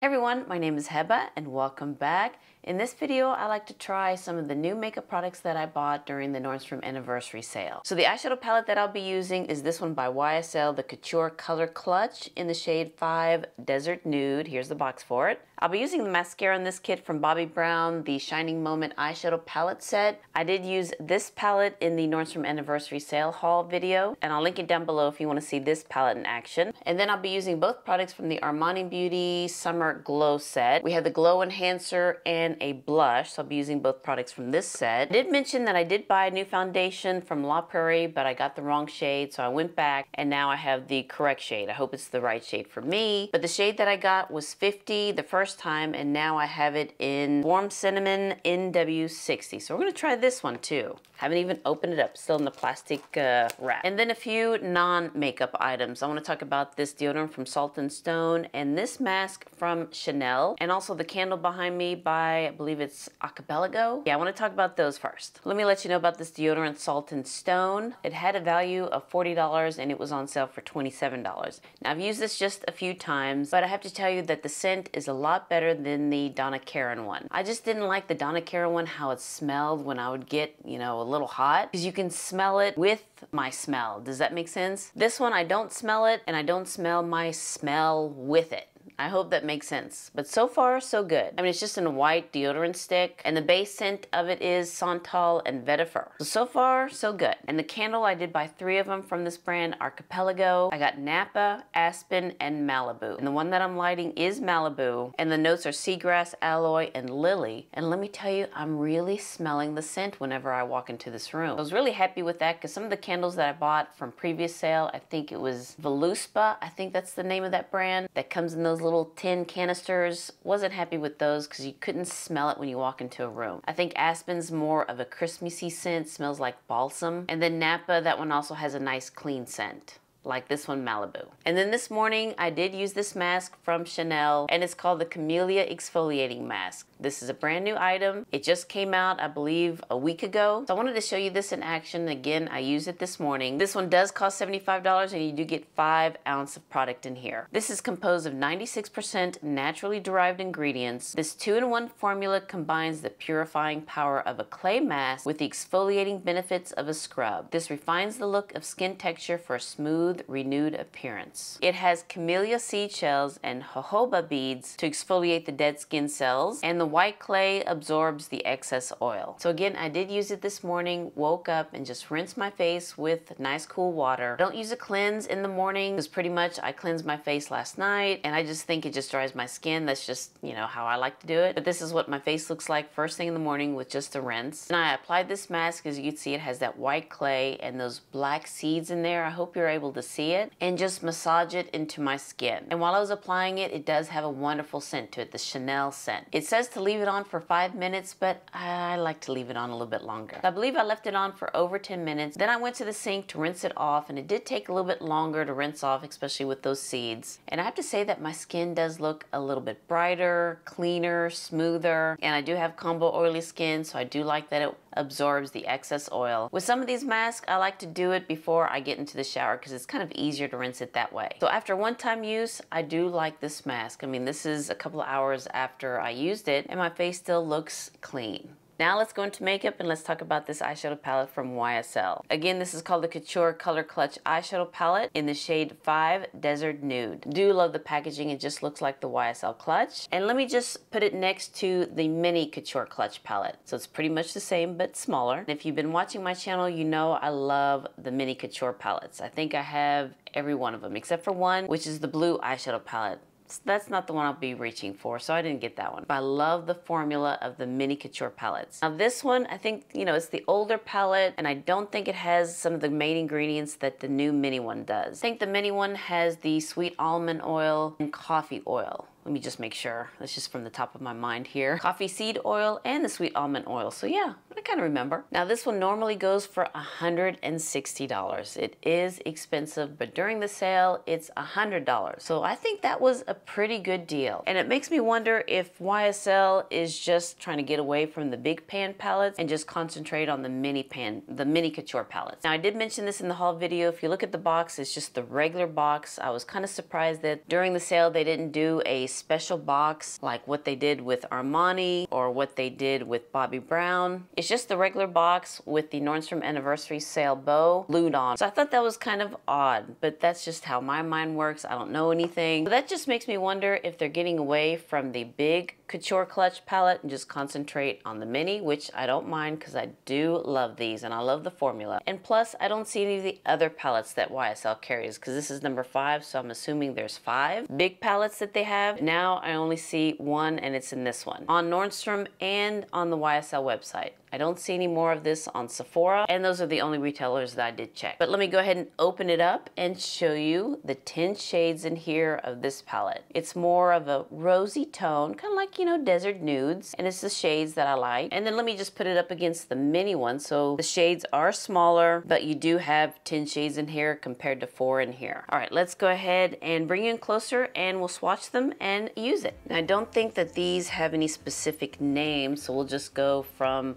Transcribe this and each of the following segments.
Hey everyone, my name is Heba and welcome back. In this video, I like to try some of the new makeup products that I bought during the Nordstrom Anniversary Sale. So the eyeshadow palette that I'll be using is this one by YSL, the Couture Color Clutch in the shade 5 Desert Nude. Here's the box for it. I'll be using the mascara in this kit from Bobbie Brown, the Shining Moment eyeshadow palette set. I did use this palette in the Nordstrom Anniversary Sale haul video, and I'll link it down below if you want to see this palette in action. And then I'll be using both products from the Armani Beauty Summer Glow set. We have the Glow Enhancer and a blush, so I'll be using both products from this set. I did mention that I did buy a new foundation from La Prairie, but I got the wrong shade, so I went back and now I have the correct shade. I hope it's the right shade for me. But the shade that I got was 50 the first time, and now I have it in Warm Cinnamon NW60. So we're gonna try this one too. Haven't even opened it up, still in the plastic wrap. And then a few non-makeup items. I wanna talk about this deodorant from Salt & Stone and this mask from Chanel, and also the candle behind me by, I believe it's Archipelago. Yeah, I wanna talk about those first. Let me let you know about this deodorant Salt & Stone. It had a value of $40 and it was on sale for $27. Now I've used this just a few times, but I have to tell you that the scent is a lot better than the Donna Karan one. I just didn't like the Donna Karan one, how it smelled when I would get, you know, a little hot, because you can smell it with my smell. Does that make sense? This one, I don't smell it and I don't smell my smell with it. I hope that makes sense. But so far, so good. I mean, it's just in a white deodorant stick, and the base scent of it is Santal and Vetiver. So far, so good. And the candle, I did buy 3 of them from this brand, Archipelago. I got Napa, Aspen, and Malibu. And the one that I'm lighting is Malibu, and the notes are seagrass, aloe, and lily. And let me tell you, I'm really smelling the scent whenever I walk into this room. I was really happy with that, because some of the candles that I bought from previous sale, I think it was Voluspa, I think that's the name of that brand, that comes in those little tin canisters. Wasn't happy with those because you couldn't smell it when you walk into a room. I think Aspen's more of a Christmassy scent, smells like balsam. And then Napa, that one also has a nice clean scent, like this one, Malibu. And then this morning, I did use this mask from Chanel, and it's called the Camellia Exfoliating Mask. This is a brand new item. It just came out, I believe, a week ago. So I wanted to show you this in action. Again, I used it this morning. This one does cost $75, and you do get 5 ounces of product in here. This is composed of 96% naturally derived ingredients. This 2-in-1 formula combines the purifying power of a clay mask with the exfoliating benefits of a scrub. This refines the look of skin texture for a smooth, renewed appearance. It has camellia seed shells and jojoba beads to exfoliate the dead skin cells, and the white clay absorbs the excess oil. So again, I did use it this morning, woke up and just rinsed my face with nice cool water. I don't use a cleanse in the morning because pretty much I cleansed my face last night, and I just think it just dries my skin. That's just, you know, how I like to do it. But this is what my face looks like first thing in the morning with just a rinse. And I applied this mask. As you can see, it has that white clay and those black seeds in there. I hope you're able to see it, and just massage it into my skin. And while I was applying it, it does have a wonderful scent to it, the Chanel scent. It says to leave it on for 5 minutes, but I like to leave it on a little bit longer. I believe I left it on for over 10 minutes. Then I went to the sink to rinse it off, and it did take a little bit longer to rinse off, especially with those seeds. And I have to say that my skin does look a little bit brighter, cleaner, smoother, and I do have combo oily skin, so I do like that it absorbs the excess oil. With some of these masks, I like to do it before I get into the shower because it's kind of easier to rinse it that way. So after one-time use, I do like this mask. I mean, this is a couple of hours after I used it, and my face still looks clean. Now let's go into makeup and let's talk about this eyeshadow palette from YSL. Again, this is called the Couture Color Clutch eyeshadow palette in the shade 5 Desert Nude. Do love the packaging. It just looks like the YSL clutch. And let me just put it next to the mini Couture Clutch palette. So it's pretty much the same but smaller. And if you've been watching my channel, you know I love the mini Couture palettes. I think I have every one of them except for one, which is the blue eyeshadow palette. That's not the one I'll be reaching for, so I didn't get that one. But I love the formula of the mini Couture palettes. Now this one, I think, you know, it's the older palette, and I don't think it has some of the main ingredients that the new mini one does. I think the mini one has the sweet almond oil and coffee oil. Let me just make sure. That's just from the top of my mind here. Coffee seed oil and the sweet almond oil. So yeah, I kind of remember. Now this one normally goes for $160. It is expensive, but during the sale, it's $100. So I think that was a pretty good deal. And it makes me wonder if YSL is just trying to get away from the big pan palettes and just concentrate on the mini couture palettes. Now I did mention this in the haul video. If you look at the box, it's just the regular box. I was kind of surprised that during the sale, they didn't do a special box like what they did with Armani or what they did with Bobbie Brown. It's just the regular box with the Nordstrom Anniversary Sale bow glued on. So I thought that was kind of odd, but that's just how my mind works. I don't know anything. So that just makes me wonder if they're getting away from the big couture clutch palette and just concentrate on the mini, which I don't mind because I do love these and I love the formula. And plus, I don't see any of the other palettes that YSL carries because this is number 5, so I'm assuming there's 5 big palettes that they have. Now I only see 1, and it's in this one on Nordstrom and on the YSL website. I don't see any more of this on Sephora, and those are the only retailers that I did check. But let me go ahead and open it up and show you the 10 shades in here of this palette. It's more of a rosy tone, kind of like, you know, desert nudes, and it's the shades that I like. And then let me just put it up against the mini one. So the shades are smaller, but you do have 10 shades in here compared to 4 in here. All right, let's go ahead and bring you in closer and we'll swatch them and use it. Now, I don't think that these have any specific names, so we'll just go from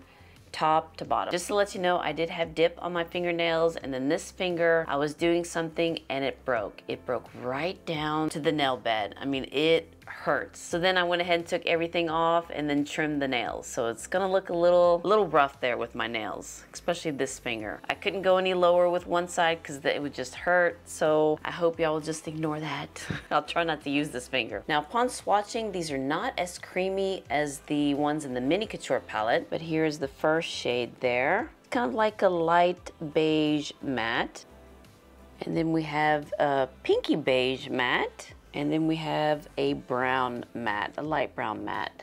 top to bottom. Just to let you know, I did have dip on my fingernails, and then this finger, I was doing something and it broke. It broke right down to the nail bed. I mean, it hurts. So then I went ahead and took everything off and then trimmed the nails. So it's gonna look a little rough there with my nails, especially this finger. I couldn't go any lower with one side because it would just hurt. So I hope y'all will just ignore that. I'll try not to use this finger. Now upon swatching, these are not as creamy as the ones in the Mini Couture palette, but here's the first shade there. It's kind of like a light beige matte. And then we have a pinky beige matte. And then we have a brown matte, a light brown matte.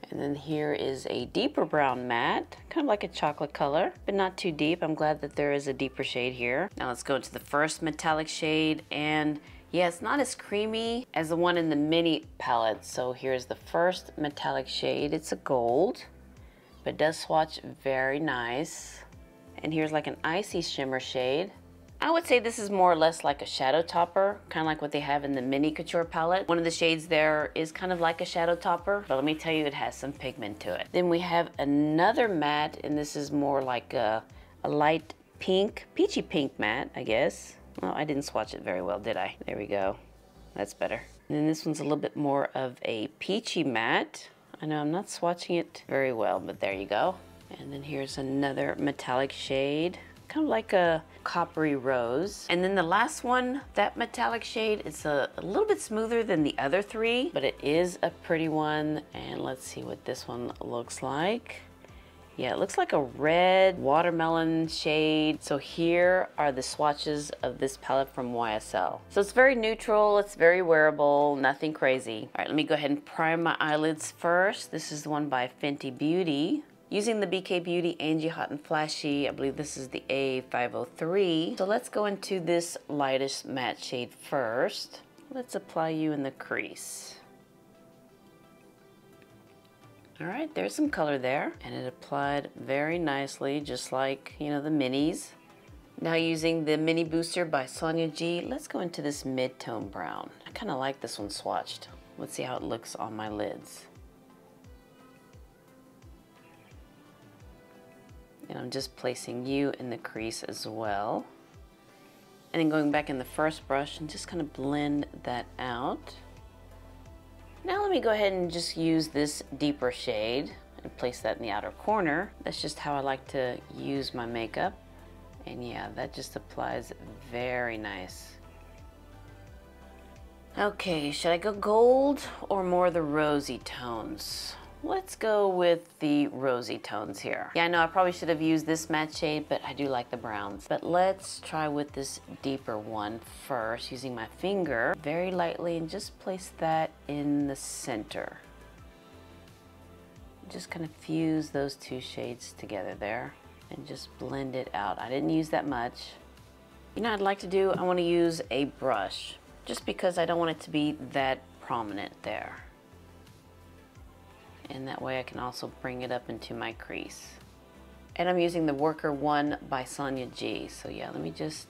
And then here is a deeper brown matte, kind of like a chocolate color, but not too deep. I'm glad that there is a deeper shade here. Now let's go into the first metallic shade. And yeah, it's not as creamy as the one in the mini palette. So here's the first metallic shade. It's a gold, but it does swatch very nice. And here's like an icy shimmer shade. I would say this is more or less like a shadow topper, kind of like what they have in the Mini Couture palette. One of the shades there is kind of like a shadow topper, but let me tell you, it has some pigment to it. Then we have another matte, and this is more like a light pink, peachy pink matte, I guess. Well, I didn't swatch it very well, did I? There we go. That's better. And then this one's a little bit more of a peachy matte. I know I'm not swatching it very well, but there you go. And then here's another metallic shade, kind of like a coppery rose. And then the last one, that metallic shade, it's a little bit smoother than the other 3, but it is a pretty one. And let's see what this one looks like. Yeah, it looks like a red watermelon shade. So here are the swatches of this palette from YSL. So it's very neutral, it's very wearable, nothing crazy. All right, let me go ahead and prime my eyelids first. This is the one by Fenty Beauty. Using the BK Beauty Angie Hot and Flashy, I believe this is the A503. So let's go into this lightest matte shade first. Let's apply you in the crease. All right, there's some color there, and it applied very nicely, just like, you know, the minis. Now using the Mini Booster by Sonia G, let's go into this mid-tone brown. I kind of like this one swatched. Let's see how it looks on my lids. And I'm just placing you in the crease as well. And then going back in the first brush and just kind of blend that out. Now let me go ahead and just use this deeper shade and place that in the outer corner. That's just how I like to use my makeup. And yeah, that just applies very nice. Okay, should I go gold or more the rosy tones? Let's go with the rosy tones here. Yeah, I know I probably should have used this matte shade, but I do like the browns. But let's try with this deeper one first, using my finger very lightly, and just place that in the center. Just kind of fuse those 2 shades together there and just blend it out. I didn't use that much. You know what I'd like to do? I want to use a brush, just because I don't want it to be that prominent there. And that way I can also bring it up into my crease. And I'm using the Worker 1 by Sonia G. So yeah, let me just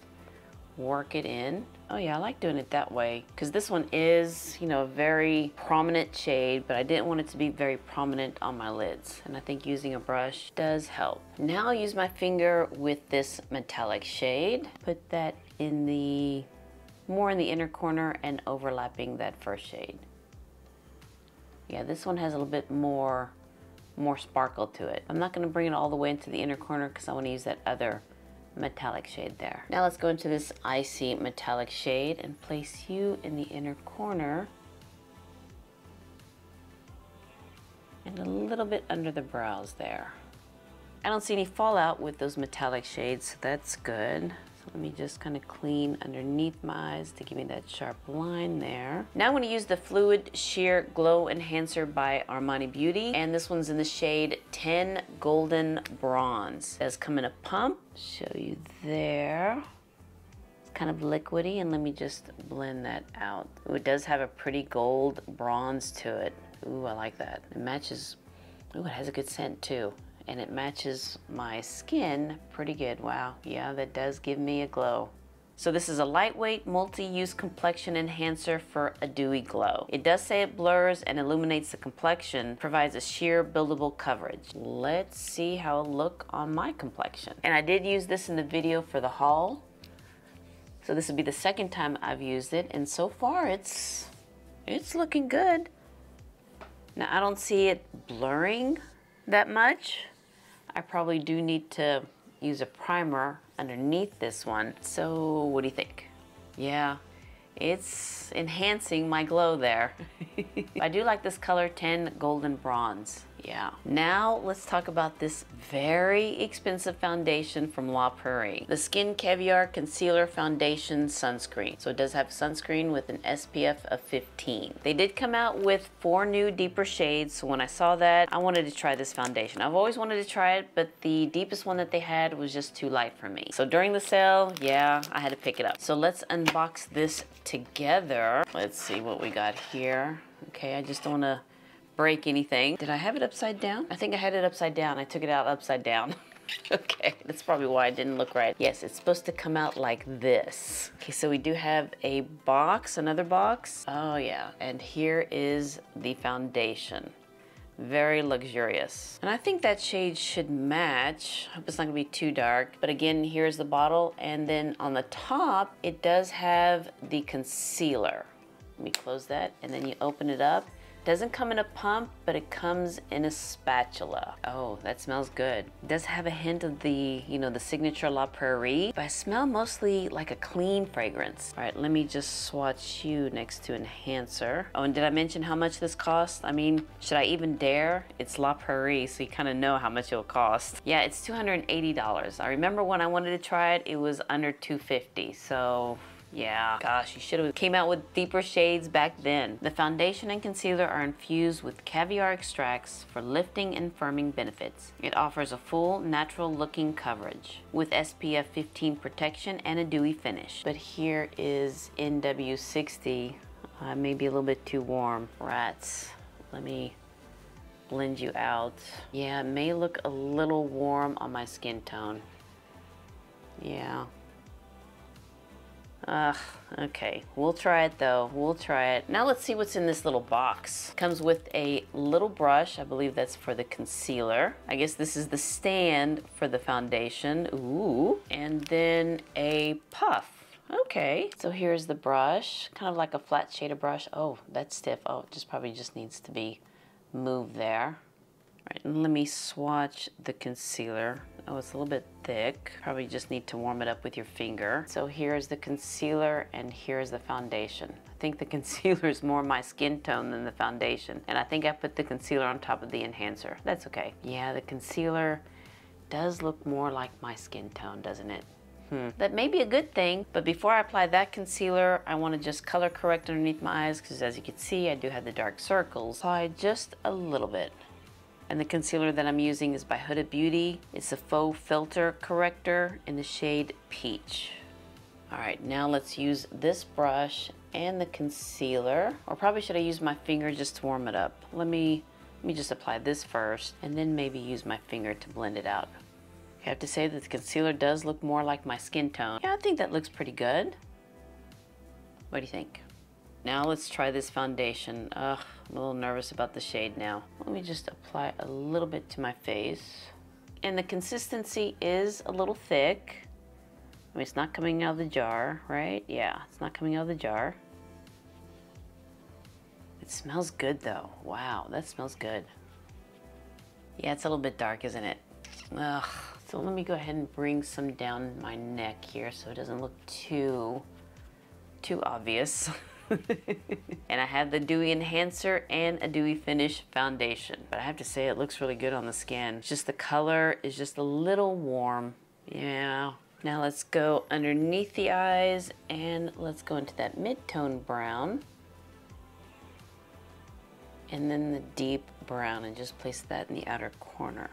work it in. Oh yeah, I like doing it that way because this one is, you know, a very prominent shade, but I didn't want it to be very prominent on my lids. And I think using a brush does help. Now I'll use my finger with this metallic shade. Put that in the, more in the inner corner and overlapping that first shade. Yeah, this one has a little bit more sparkle to it. I'm not going to bring it all the way into the inner corner because I want to use that other metallic shade there. Now let's go into this icy metallic shade and place you in the inner corner and a little bit under the brows there. I don't see any fallout with those metallic shades, so that's good. So let me just kind of clean underneath my eyes to give me that sharp line there. Now I'm going to use the Fluid Sheer Glow Enhancer by Armani Beauty, and this one's in the shade 10 Golden Bronze. It does come in a pump. Show you there. It's kind of liquidy, and let me just blend that out. Ooh, it does have a pretty gold bronze to it. Ooh, I like that. It matches. Ooh, it has a good scent too. And it matches my skin pretty good. Wow, yeah, that does give me a glow. So this is a lightweight multi-use complexion enhancer for a dewy glow. It does say it blurs and illuminates the complexion, provides a sheer buildable coverage. Let's see how it'll look on my complexion. And I did use this in the video for the haul. So this will be the second time I've used it, and so far it's looking good. Now I don't see it blurring that much. I probably do need to use a primer underneath this one. So what do you think? Yeah, it's enhancing my glow there. I do like this color 10 Golden Bronze. Yeah. Now let's talk about this very expensive foundation from La Prairie. The Skin Caviar Concealer Foundation Sunscreen. So it does have sunscreen with an SPF of 15. They did come out with 4 new deeper shades. So when I saw that, I wanted to try this foundation. I've always wanted to try it, but the deepest one that they had was just too light for me. So during the sale, yeah, I had to pick it up. So let's unbox this together. Let's see what we got here. Okay, I just don't want to break anything. Did I have it upside down? I think I had it upside down. I took it out upside down. Okay, that's probably why it didn't look right. Yes, it's supposed to come out like this. Okay, so we do have a box, another box. Oh yeah, and here is the foundation. Very luxurious. And I think that shade should match. I hope it's not gonna be too dark. But again, here's the bottle, and then on the top, it does have the concealer. Let me close that, and then you open it up. Doesn't come in a pump, but it comes in a spatula. Oh, that smells good. It does have a hint of the, you know, the signature La Prairie, but I smell mostly like a clean fragrance. All right, let me just swatch you next to Enhancer. Oh, and did I mention how much this costs? I mean, should I even dare? It's La Prairie, so you kind of know how much it'll cost. Yeah, it's $280. I remember when I wanted to try it, it was under $250, so yeah, gosh, you should have came out with deeper shades back then. The foundation and concealer are infused with caviar extracts for lifting and firming benefits. It offers a full, natural looking coverage with SPF 15 protection and a dewy finish. But here is NW60. Maybe a little bit too warm. Rats. Let me blend you out. Yeah, it may look a little warm on my skin tone. Yeah. Okay, we'll try it though. We'll try it. Now let's see what's in this little box. Comes with a little brush. I believe that's for the concealer. I guess this is the stand for the foundation. Ooh. And then a puff. Okay, so here's the brush. Kind of like a flat shader brush. Oh, that's stiff. Oh, it just probably just needs to be moved there. All right, and let me swatch the concealer. Oh, it's a little bit thick. Probably just need to warm it up with your finger. So here's the concealer and here's the foundation. I think the concealer is more my skin tone than the foundation. And I think I put the concealer on top of the enhancer. That's okay. Yeah, the concealer does look more like my skin tone, doesn't it? That may be a good thing, but before I apply that concealer, I want to just color correct underneath my eyes because as you can see, I do have the dark circles. Apply just a little bit. And the concealer that I'm using is by Huda Beauty. It's a faux filter corrector in the shade Peach. All right, now let's use this brush and the concealer. Or probably should I use my finger just to warm it up? Let me just apply this first and then maybe use my finger to blend it out. I have to say that the concealer does look more like my skin tone. Yeah, I think that looks pretty good. What do you think? Now let's try this foundation. Ugh, I'm a little nervous about the shade now. Let me just apply a little bit to my face. And the consistency is a little thick. I mean, it's not coming out of the jar, right? Yeah, it's not coming out of the jar. It smells good though. Wow, that smells good. Yeah, it's a little bit dark, isn't it? Ugh. So let me go ahead and bring some down my neck here so it doesn't look too obvious. And I have the Dewy Enhancer and a Dewy Finish foundation. But I have to say it looks really good on the skin. It's just the color is just a little warm. Yeah. Now let's go underneath the eyes and let's go into that mid-tone brown. And then the deep brown and just place that in the outer corner.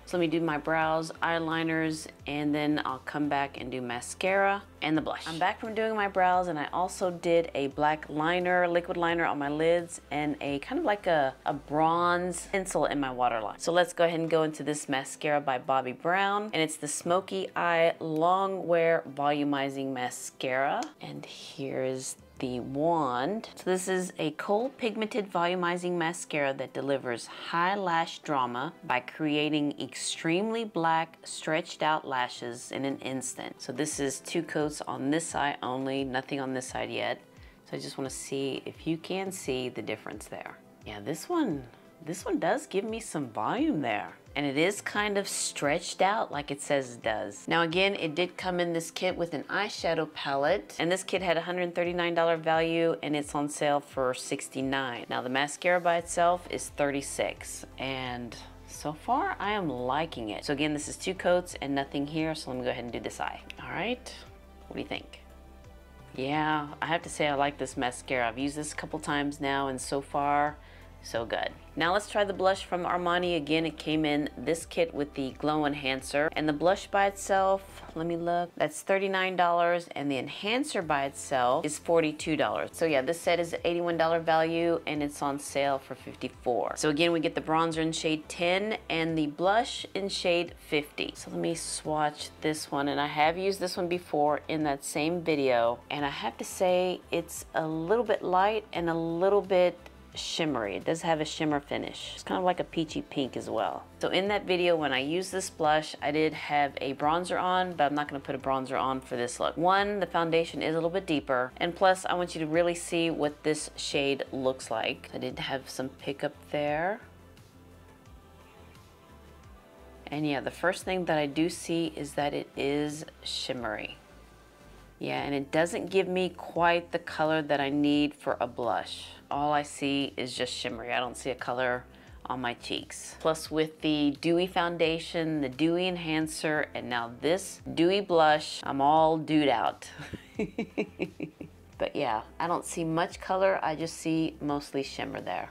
So let me do my brows, eyeliners, and then I'll come back and do mascara and the blush. I'm back from doing my brows, and I also did a black liner, liquid liner on my lids, and a kind of like a bronze pencil in my waterline. So let's go ahead and go into this mascara by Bobbie Brown, and it's the Smoky Eye Long Wear Volumizing Mascara. And here is the wand. So this is a kohl pigmented volumizing mascara that delivers high lash drama by creating extremely black stretched out lashes in an instant. So this is 2 coats on this side only, nothing on this side yet. So I just want to see if you can see the difference there. Yeah, this one does give me some volume there. And it is kind of stretched out like it says it does. Now again, it did come in this kit with an eyeshadow palette, and this kit had $139 value and it's on sale for $69. Now the mascara by itself is $36, and so far I am liking it. So again, this is 2 coats and nothing here, so let me go ahead and do this eye. All right, what do you think? Yeah, I have to say I like this mascara. I've used this a couple times now, and so far, so good. Now let's try the blush from Armani. Again, it came in this kit with the Glow Enhancer, and the blush by itself, let me look, that's $39, and the enhancer by itself is $42. So yeah, this set is $81 value and it's on sale for $54. So again, we get the bronzer in shade 10 and the blush in shade 50. So let me swatch this one, and I have used this one before in that same video, and I have to say it's a little bit light and a little bit shimmery. It does have a shimmer finish. It's kind of like a peachy pink as well. So in that video, when I used this blush, I did have a bronzer on, but I'm not going to put a bronzer on for this look. One, the foundation is a little bit deeper, and plus I want you to really see what this shade looks like. I did have some pickup there. And yeah, the first thing that I do see is that it is shimmery. Yeah, and it doesn't give me quite the color that I need for a blush. All I see is just shimmery. I don't see a color on my cheeks. Plus with the Dewy Foundation, the Dewy Enhancer, and now this Dewy Blush, I'm all dewed out. But yeah, I don't see much color. I just see mostly shimmer there.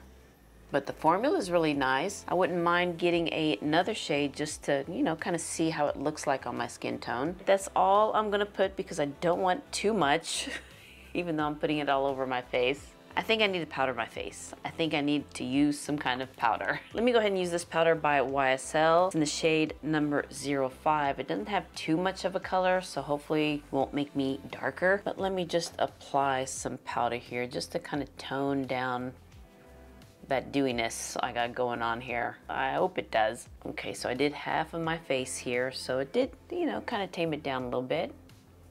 But the formula is really nice. I wouldn't mind getting another shade just to, you know, kind of see how it looks like on my skin tone. That's all I'm gonna put because I don't want too much, even though I'm putting it all over my face. I think I need to powder my face. I think I need to use some kind of powder. Let me go ahead and use this powder by YSL. It's in the shade number 05. It doesn't have too much of a color, so hopefully it won't make me darker. But let me just apply some powder here just to kind of tone down that dewiness I got going on here. I hope it does. Okay, so I did half of my face here, so it did, you know, kind of tame it down a little bit.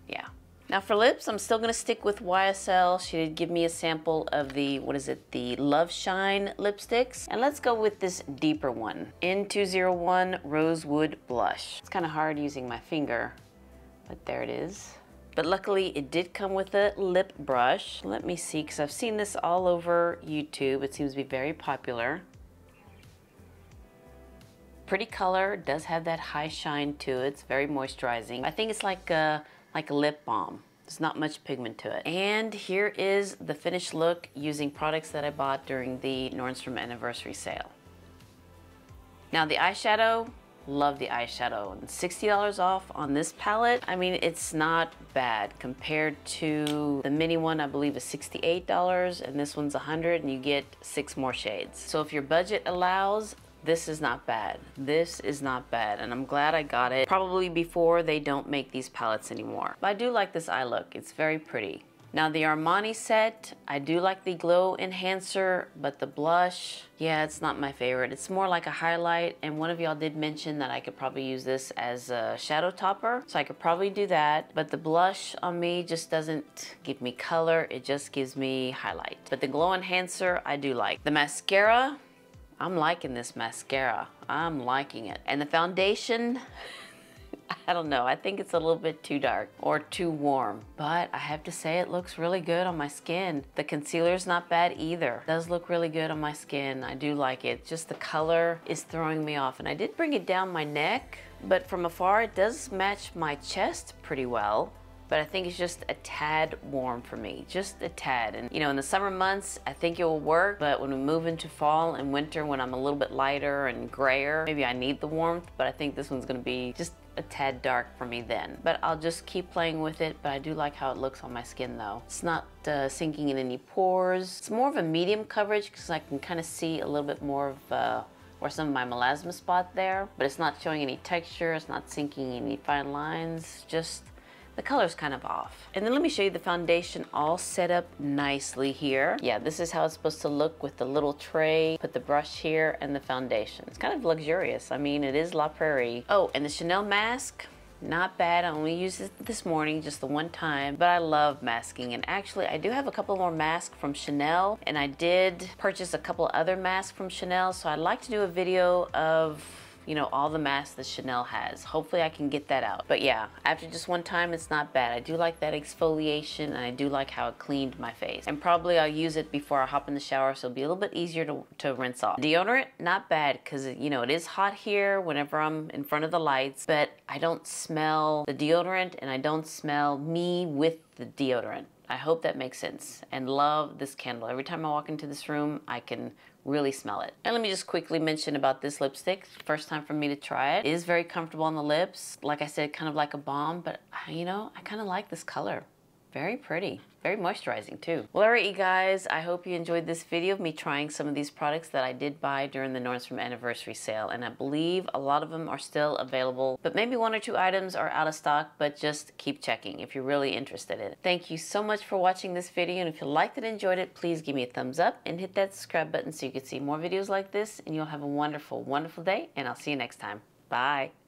Yeah. Now for lips, I'm still gonna stick with YSL. She did give me a sample of the, what is it, the Love Shine lipsticks. And let's go with this deeper one, N201 Rosewood Blush. It's kind of hard using my finger, but there it is. But luckily it did come with a lip brush. Let me see, because I've seen this all over YouTube. It seems to be very popular. Pretty color, does have that high shine to it. It's very moisturizing. I think it's like a lip balm. There's not much pigment to it. And here is the finished look using products that I bought during the Nordstrom Anniversary Sale. Now the eyeshadow, love the eyeshadow. And $60 off on this palette. I mean, it's not bad compared to the mini one, I believe is $68, and this one's $100, and you get 6 more shades. So if your budget allows, This is not bad. This is not bad, and I'm glad I got it probably before they don't make these palettes anymore. But I do like this eye look. It's very pretty. Now the Armani set, I do like the glow enhancer, but the blush, yeah, it's not my favorite. It's more like a highlight, and one of y'all did mention that I could probably use this as a shadow topper, so I could probably do that. But the blush on me just doesn't give me color, it just gives me highlight. But the glow enhancer, I do like. The mascara, I'm liking this mascara. I'm liking it. And the foundation, I don't know, I think it's a little bit too dark or too warm, but I have to say it looks really good on my skin. The concealer's not bad either. It does look really good on my skin. I do like it. Just the color is throwing me off, and I did bring it down my neck, but from afar it does match my chest pretty well. But I think it's just a tad warm for me, just a tad. And you know, in the summer months, I think it will work, but when we move into fall and winter, when I'm a little bit lighter and grayer, maybe I need the warmth, but I think this one's gonna be just a tad dark for me then. But I'll just keep playing with it, but I do like how it looks on my skin though. It's not sinking in any pores. It's more of a medium coverage because I can kind of see a little bit more of where some of my melasma spot there, but it's not showing any texture, it's not sinking any fine lines, just the color's kind of off. And then let me show you the foundation all set up nicely here. Yeah, this is how it's supposed to look with the little tray. Put the brush here and the foundation. It's kind of luxurious. I mean, it is La Prairie. Oh, and the Chanel mask, not bad. I only used it this morning, just the one time, but I love masking. And actually, I do have a couple more masks from Chanel, and I did purchase a couple other masks from Chanel, so I'd like to do a video of, you know, all the masks that Chanel has. Hopefully I can get that out. But yeah, after just one time, it's not bad. I do like that exfoliation, and I do like how it cleaned my face. And probably I'll use it before I hop in the shower, so it'll be a little bit easier to rinse off. Deodorant, not bad, because you know, it is hot here whenever I'm in front of the lights, but I don't smell the deodorant, and I don't smell me with the deodorant. I hope that makes sense. And love this candle. Every time I walk into this room, I can really smell it. And let me just quickly mention about this lipstick. First time for me to try it. It is very comfortable on the lips. Like I said, kind of like a balm, but you know, I kind of like this color. Very pretty. Very moisturizing too. Well, alright you guys, I hope you enjoyed this video of me trying some of these products that I did buy during the Nordstrom Anniversary Sale, and I believe a lot of them are still available, but maybe one or two items are out of stock, but just keep checking if you're really interested in it. Thank you so much for watching this video, and if you liked it and enjoyed it, please give me a thumbs up and hit that subscribe button so you can see more videos like this, and you'll have a wonderful, wonderful day, and I'll see you next time. Bye.